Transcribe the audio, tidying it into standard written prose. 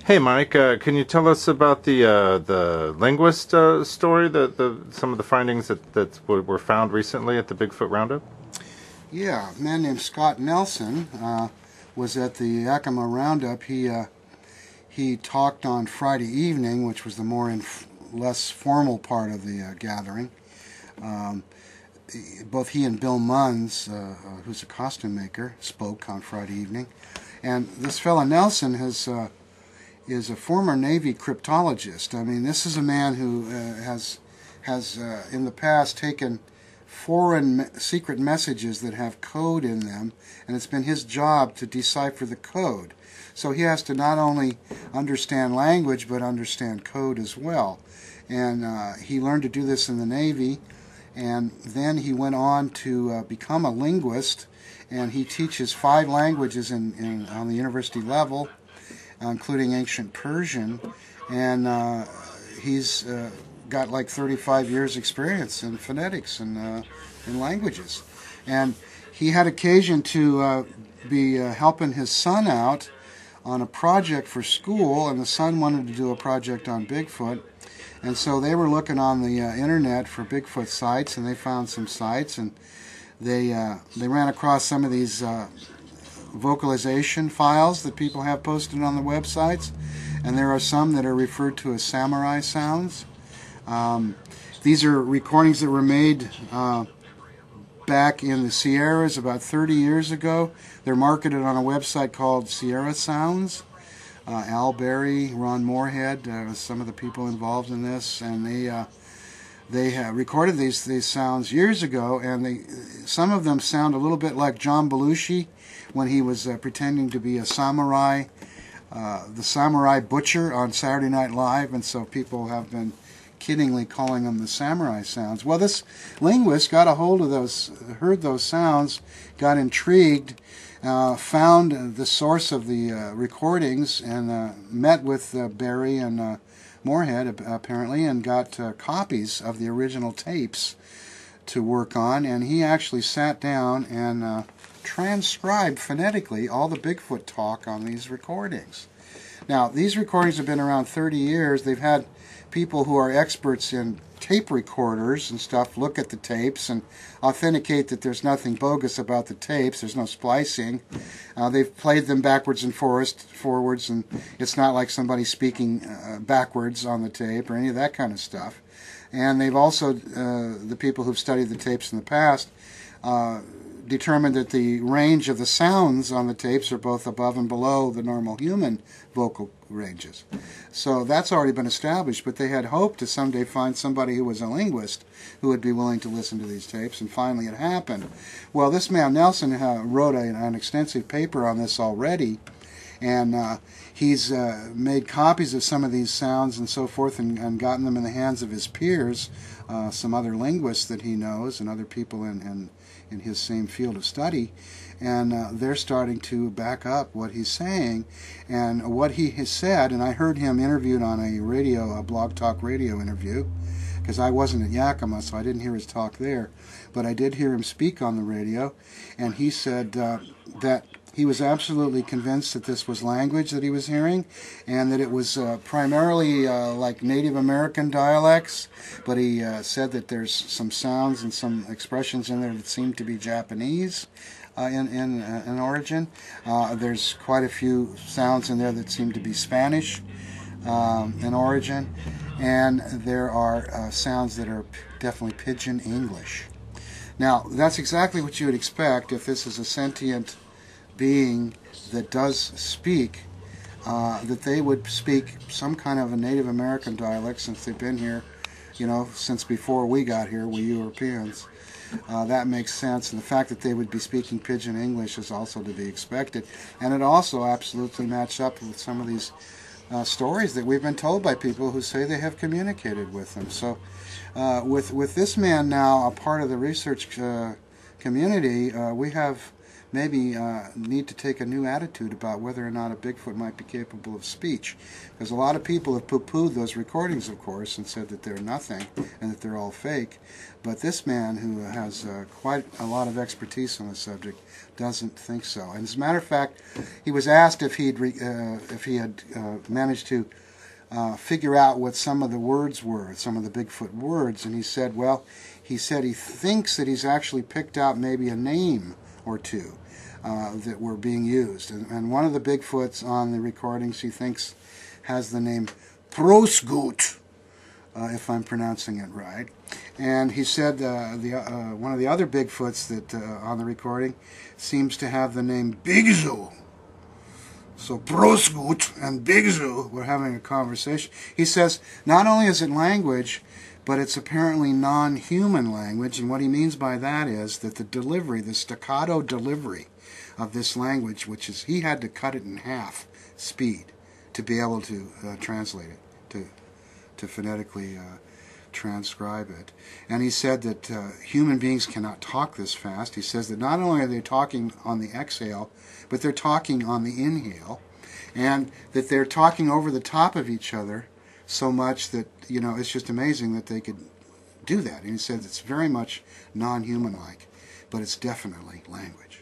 Hey Mike, can you tell us about the linguist story, the some of the findings that were found recently at the Bigfoot Roundup? Yeah, a man named Scott Nelson was at the Yakima Roundup. He talked on Friday evening, which was the less formal part of the gathering. Um, Both he and Bill Munns, who's a costume maker, spoke on Friday evening. And this fellow Nelson is a former Navy cryptologist. I mean, this is a man who has in the past taken foreign secret messages that have code in them, and it's been his job to decipher the code. So he has to not only understand language, but understand code as well. And he learned to do this in the Navy, and then he went on to become a linguist, and he teaches 5 languages on the university level, including ancient Persian, and he's got like 35 years experience in phonetics and in languages. And he had occasion to be helping his son out on a project for school, and the son wanted to do a project on Bigfoot, and so they were looking on the internet for Bigfoot sites, and they found some sites, and they ran across some of these vocalization files that people have posted on the websites, and there are some that are referred to as samurai sounds. These are recordings that were made back in the Sierras about 30 years ago. They're marketed on a website called Sierra Sounds. Al Berry, Ron Moorhead, some of the people involved in this, and they recorded these sounds years ago, and some of them sound a little bit like John Belushi when he was pretending to be a samurai, the samurai butcher on Saturday Night Live, and so people have been kiddingly calling them the samurai sounds. Well, this linguist got a hold of those, heard those sounds, got intrigued, found the source of the recordings, and met with Barry and Moorhead apparently, and got copies of the original tapes to work on, and he actually sat down and transcribed phonetically all the Bigfoot talk on these recordings. Now, these recordings have been around 30 years. They've had people who are experts in tape recorders and stuff look at the tapes and authenticate that there's nothing bogus about the tapes. There's no splicing. They've played them backwards and forwards, and it's not like somebody speaking backwards on the tape or any of that kind of stuff. And they've also, the people who've studied the tapes in the past, determined that the range of the sounds on the tapes are both above and below the normal human vocal ranges. So that's already been established, but they had hoped to someday find somebody who was a linguist who would be willing to listen to these tapes, and finally it happened. Well, this man Nelson wrote an extensive paper on this already, and he's made copies of some of these sounds and so forth, and gotten them in the hands of his peers, some other linguists that he knows and other people in his same field of study, and they're starting to back up what he's saying and what he has said. And I heard him interviewed on a Blog Talk Radio interview, because I wasn't at Yakima, so I didn't hear his talk there, but I did hear him speak on the radio, and he said that he was absolutely convinced that this was language that he was hearing, and that it was primarily like Native American dialects, but he said that there's some sounds and some expressions in there that seem to be Japanese in origin. There's quite a few sounds in there that seem to be Spanish in origin, and there are sounds that are definitely Pidgin English. Now, that's exactly what you would expect if this is a sentient being that does speak, that they would speak some kind of a Native American dialect, since they've been here, since before we got here, we Europeans. That makes sense, and the fact that they would be speaking Pidgin English is also to be expected, and it also absolutely matches up with some of these stories that we've been told by people who say they have communicated with them. So with this man now a part of the research community, we have maybe need to take a new attitude about whether or not a Bigfoot might be capable of speech. Because a lot of people have poo-pooed those recordings, of course, and said that they're nothing and that they're all fake. But this man, who has quite a lot of expertise on the subject, doesn't think so. And as a matter of fact, he was asked if he had managed to figure out what some of the words were, some of the Bigfoot words, and he said, well, he thinks that he's actually picked out maybe a name or two that were being used. And one of the Bigfoots on the recordings he thinks has the name Prosgoot, if I'm pronouncing it right. And he said one of the other Bigfoots that on the recording seems to have the name Bigzoo. So Prosgoot and Bigzoo were having a conversation. He says not only is it language, but it's apparently non-human language, and what he means by that is that the delivery, the staccato delivery of this language, which is, he had to cut it in half speed to be able to translate it, to phonetically transcribe it. And he said that human beings cannot talk this fast. He says that not only are they talking on the exhale, but they're talking on the inhale, and that they're talking over the top of each other so much that, you know, it's just amazing that they could do that. And he said it's very much non-human-like, but it's definitely language.